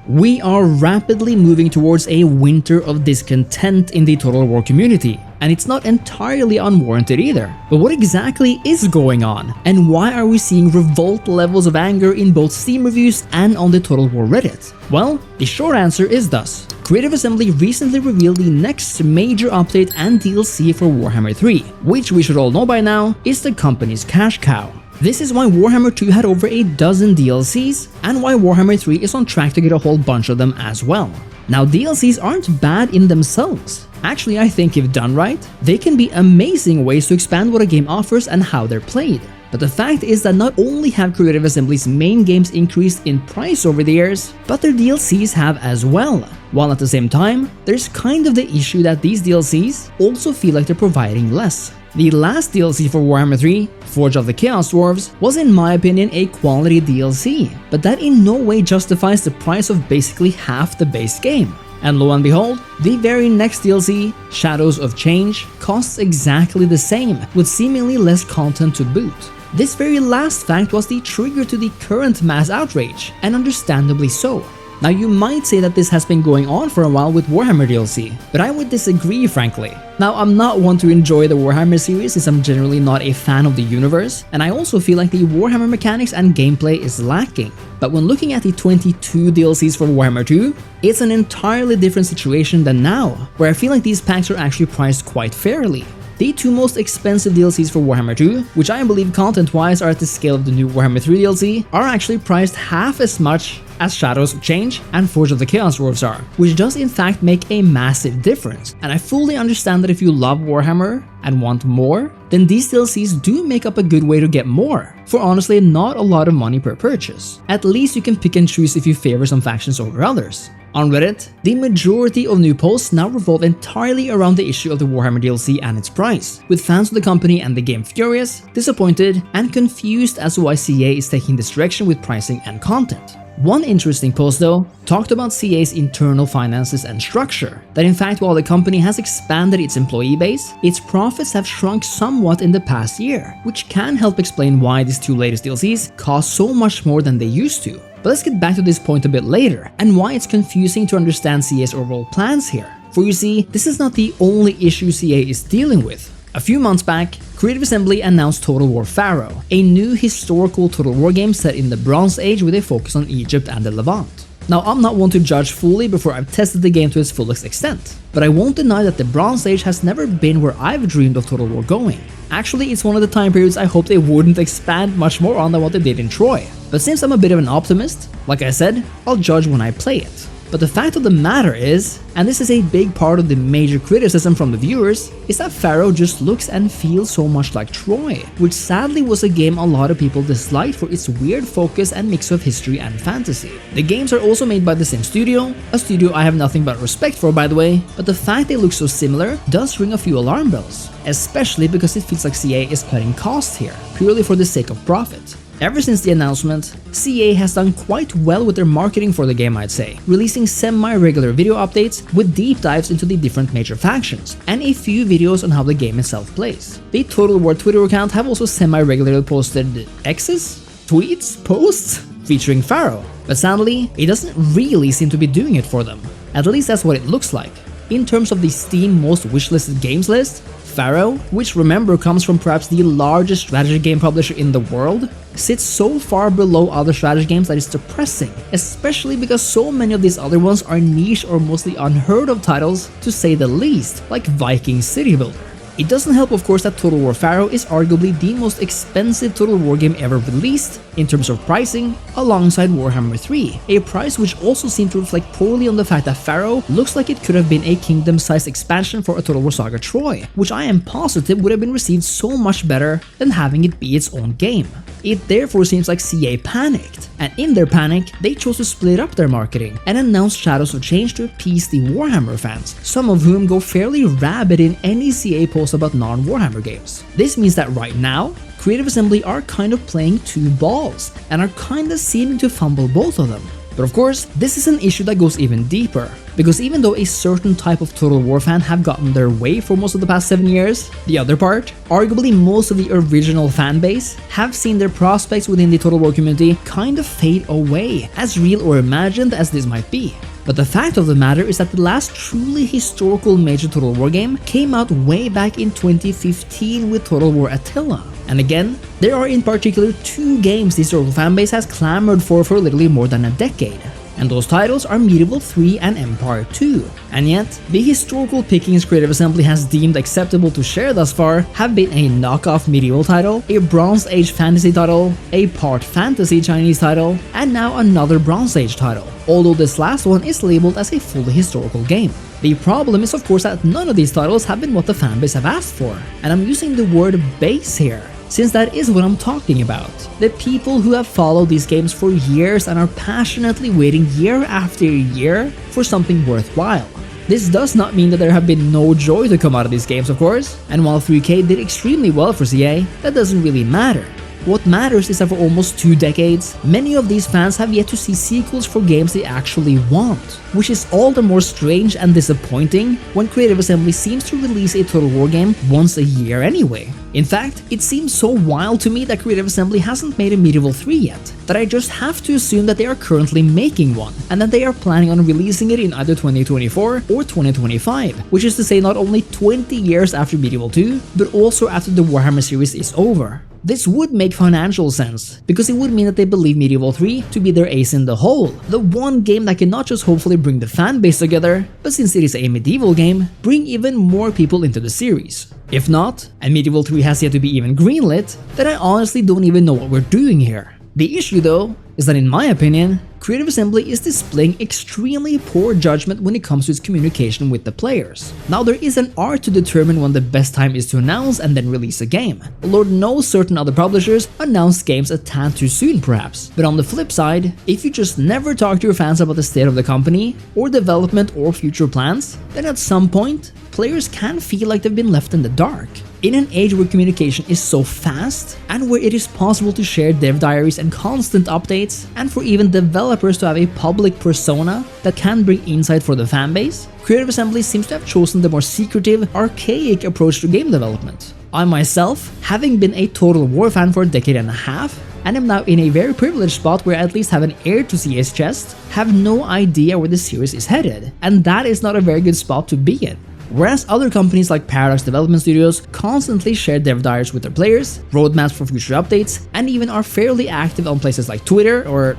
We are rapidly moving towards a winter of discontent in the Total War community, and it's not entirely unwarranted either. But what exactly is going on, and why are we seeing revolt levels of anger in both Steam reviews and on the Total War Reddit? Well, the short answer is thus. Creative Assembly recently revealed the next major update and DLC for Warhammer 3, which we should all know by now is the company's cash cow. This is why Warhammer 2 had over a dozen DLCs, and why Warhammer 3 is on track to get a whole bunch of them as well. Now, DLCs aren't bad in themselves. Actually, I think if done right, they can be amazing ways to expand what a game offers and how they're played. But the fact is that not only have Creative Assembly's main games increased in price over the years, but their DLCs have as well. While at the same time, there's kind of the issue that these DLCs also feel like they're providing less. The last DLC for Warhammer 3, Forge of the Chaos Dwarves, was in my opinion a quality DLC, but that in no way justifies the price of basically half the base game. And lo and behold, the very next DLC, Shadows of Change, costs exactly the same, with seemingly less content to boot. This very last fact was the trigger to the current mass outrage, and understandably so. Now, you might say that this has been going on for a while with Warhammer DLC, but I would disagree frankly. Now, I'm not one to enjoy the Warhammer series since I'm generally not a fan of the universe, and I also feel like the Warhammer mechanics and gameplay is lacking. But when looking at the 22 DLCs for Warhammer 2, it's an entirely different situation than now, where I feel like these packs are actually priced quite fairly. The two most expensive DLCs for Warhammer 2, which I believe content-wise are at the scale of the new Warhammer 3 DLC, are actually priced half as much as Shadows of Change and Forge of the Chaos Dwarves are, which does in fact make a massive difference. And I fully understand that if you love Warhammer and want more, then these DLCs do make up a good way to get more, for honestly not a lot of money per purchase. At least you can pick and choose if you favor some factions over others. On Reddit, the majority of new posts now revolve entirely around the issue of the Warhammer DLC and its price, with fans of the company and the game furious, disappointed, and confused as to why CA is taking this direction with pricing and content. One interesting post though talked about CA's internal finances and structure, that in fact while the company has expanded its employee base, its profits have shrunk somewhat in the past year, which can help explain why these two latest DLCs cost so much more than they used to. But let's get back to this point a bit later, and why it's confusing to understand CA's overall plans here. For you see, this is not the only issue CA is dealing with. A few months back, Creative Assembly announced Total War Pharaoh, a new historical Total War game set in the Bronze Age with a focus on Egypt and the Levant. Now, I'm not one to judge fully before I've tested the game to its fullest extent, but I won't deny that the Bronze Age has never been where I've dreamed of Total War going. Actually, it's one of the time periods I hope they wouldn't expand much more on than what they did in Troy. But since I'm a bit of an optimist, like I said, I'll judge when I play it. But the fact of the matter is, and this is a big part of the major criticism from the viewers, is that Pharaoh just looks and feels so much like Troy, which sadly was a game a lot of people disliked for its weird focus and mix of history and fantasy. The games are also made by the same studio, a studio I have nothing but respect for by the way, but the fact they look so similar does ring a few alarm bells, especially because it feels like CA is cutting costs here, purely for the sake of profit. Ever since the announcement, CA has done quite well with their marketing for the game, I'd say, releasing semi-regular video updates with deep dives into the different major factions, and a few videos on how the game itself plays. The Total War Twitter account have also semi-regularly posted X's, tweets, posts featuring Pharaoh, but sadly, it doesn't really seem to be doing it for them. At least that's what it looks like. In terms of the Steam most wishlisted games list, Pharaoh, which remember comes from perhaps the largest strategy game publisher in the world, sits so far below other strategy games that it's depressing, especially because so many of these other ones are niche or mostly unheard of titles to say the least, like Viking City Builder. It doesn't help of course that Total War Pharaoh is arguably the most expensive Total War game ever released in terms of pricing, alongside Warhammer 3, a price which also seemed to reflect poorly on the fact that Pharaoh looks like it could have been a kingdom-sized expansion for a Total War Saga Troy, which I am positive would have been received so much better than having it be its own game. It therefore seems like CA panicked, and in their panic, they chose to split up their marketing and announced Shadows of Change to appease the Warhammer fans, some of whom go fairly rabid in any CA post about non-Warhammer games. This means that right now, Creative Assembly are kind of playing two balls, and are kinda seeming to fumble both of them. But of course, this is an issue that goes even deeper, because even though a certain type of Total War fan have gotten their way for most of the past 7 years, the other part arguably most of the original fanbase have seen their prospects within the Total War community kind of fade away, as real or imagined as this might be. But the fact of the matter is that the last truly historical major Total War game came out way back in 2015 with Total War Attila. And again, there are in particular two games the historical fanbase has clamored for literally more than a decade. And those titles are Medieval III and Empire II. And yet, the historical pickings Creative Assembly has deemed acceptable to share thus far have been a knockoff medieval title, a Bronze Age fantasy title, a part fantasy Chinese title, and now another Bronze Age title, although this last one is labeled as a fully historical game. The problem is of course that none of these titles have been what the fanbase have asked for, and I'm using the word base here, since that is what I'm talking about. The people who have followed these games for years and are passionately waiting year after year for something worthwhile. This does not mean that there have been no joy to come out of these games, of course, and while 3K did extremely well for CA, that doesn't really matter. What matters is that for almost 2 decades, many of these fans have yet to see sequels for games they actually want, which is all the more strange and disappointing when Creative Assembly seems to release a Total War game once a year anyway. In fact, it seems so wild to me that Creative Assembly hasn't made a Medieval III yet, that I just have to assume that they are currently making one, and that they are planning on releasing it in either 2024 or 2025, which is to say not only 20 years after Medieval II, but also after the Warhammer series is over. This would make financial sense, because it would mean that they believe Medieval III to be their ace in the hole, the one game that can not just hopefully bring the fanbase together, but since it is a medieval game, bring even more people into the series. If not, and Medieval III has yet to be even greenlit, then I honestly don't even know what we're doing here. The issue though, is that in my opinion, Creative Assembly is displaying extremely poor judgment when it comes to its communication with the players. Now there is an art to determine when the best time is to announce and then release a game. Lord knows certain other publishers announce games a tad too soon perhaps, but on the flip side, if you just never talk to your fans about the state of the company, or development or future plans, then at some point, players can feel like they've been left in the dark. In an age where communication is so fast, and where it is possible to share dev diaries and constant updates, and for even developers to have a public persona that can bring insight for the fanbase, Creative Assembly seems to have chosen the more secretive, archaic approach to game development. I myself, having been a Total War fan for a decade and a half, and am now in a very privileged spot where I at least have an heir to CA's chest, have no idea where the series is headed, and that is not a very good spot to be in. Whereas other companies like Paradox Development Studios constantly share dev diaries with their players, roadmaps for future updates, and even are fairly active on places like Twitter or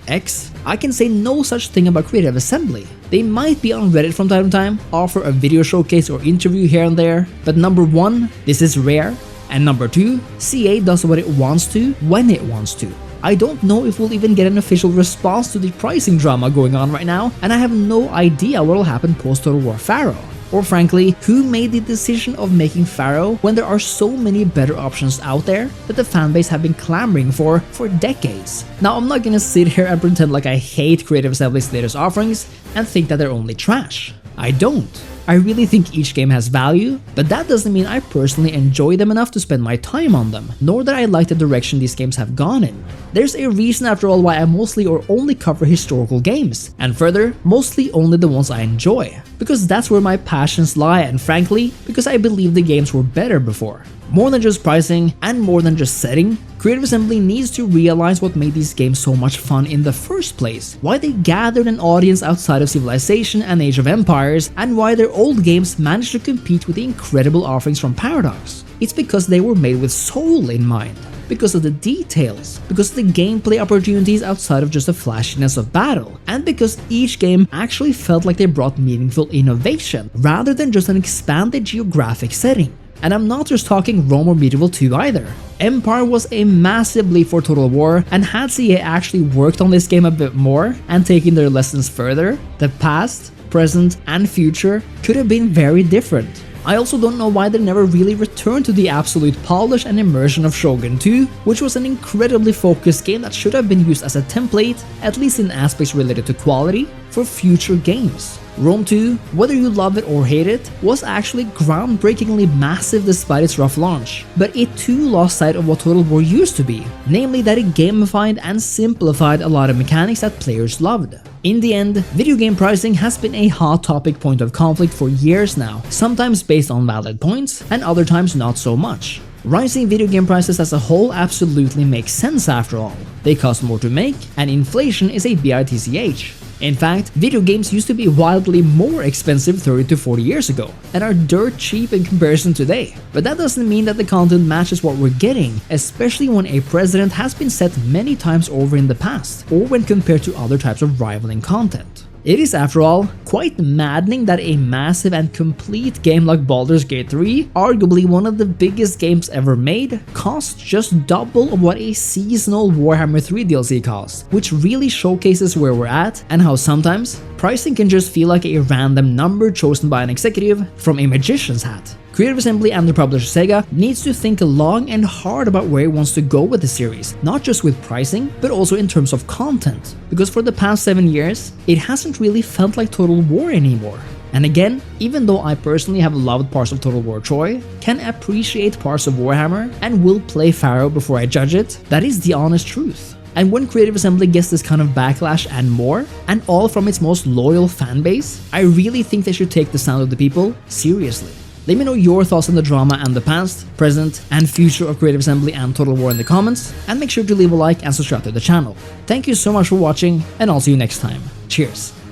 X, I can say no such thing about Creative Assembly. They might be on Reddit from time to time, offer a video showcase or interview here and there, but number one, this is rare, and number two, CA does what it wants to, when it wants to. I don't know if we'll even get an official response to the pricing drama going on right now, and I have no idea what will happen post Total War Pharaoh. Or frankly, who made the decision of making Pharaoh when there are so many better options out there that the fanbase have been clamoring for decades? Now I'm not gonna sit here and pretend like I hate Creative Assembly's latest offerings and think that they're only trash. I don't. I really think each game has value, but that doesn't mean I personally enjoy them enough to spend my time on them, nor that I like the direction these games have gone in. There's a reason after all why I mostly or only cover historical games, and further, mostly only the ones I enjoy, because that's where my passions lie, and frankly, because I believe the games were better before. More than just pricing, and more than just setting, Creative Assembly needs to realize what made these games so much fun in the first place, why they gathered an audience outside of Civilization and Age of Empires, and why their old games managed to compete with the incredible offerings from Paradox. It's because they were made with soul in mind, because of the details, because of the gameplay opportunities outside of just the flashiness of battle, and because each game actually felt like they brought meaningful innovation, rather than just an expanded geographic setting. And I'm not just talking Rome or Medieval II either. Empire was a massive leap for Total War, and had CA actually worked on this game a bit more and taken their lessons further, the past, present, and future could have been very different. I also don't know why they never really returned to the absolute polish and immersion of Shogun 2, which was an incredibly focused game that should have been used as a template, at least in aspects related to quality, for future games. Rome 2, whether you love it or hate it, was actually groundbreakingly massive despite its rough launch, but it too lost sight of what Total War used to be, namely that it gamified and simplified a lot of mechanics that players loved. In the end, video game pricing has been a hot topic point of conflict for years now, sometimes based on valid points, and other times not so much. Rising video game prices as a whole absolutely makes sense after all. They cost more to make, and inflation is a bitch. In fact, video games used to be wildly more expensive 30 to 40 years ago, and are dirt cheap in comparison today. But that doesn't mean that the content matches what we're getting, especially when a precedent has been set many times over in the past, or when compared to other types of rivaling content. It is, after all, quite maddening that a massive and complete game like Baldur's Gate 3, arguably one of the biggest games ever made, costs just double of what a seasonal Warhammer 3 DLC costs, which really showcases where we're at and how sometimes pricing can just feel like a random number chosen by an executive from a magician's hat. Creative Assembly and the publisher Sega needs to think long and hard about where it wants to go with the series, not just with pricing, but also in terms of content, because for the past 7 years, it hasn't really felt like Total War anymore. And again, even though I personally have loved parts of Total War Troy, can appreciate parts of Warhammer, and will play Pharaoh before I judge it, that is the honest truth. And when Creative Assembly gets this kind of backlash and more, and all from its most loyal fanbase, I really think they should take the sound of the people seriously. Let me know your thoughts on the drama and the past, present, and future of Creative Assembly and Total War in the comments, and make sure to leave a like and subscribe to the channel. Thank you so much for watching, and I'll see you next time. Cheers!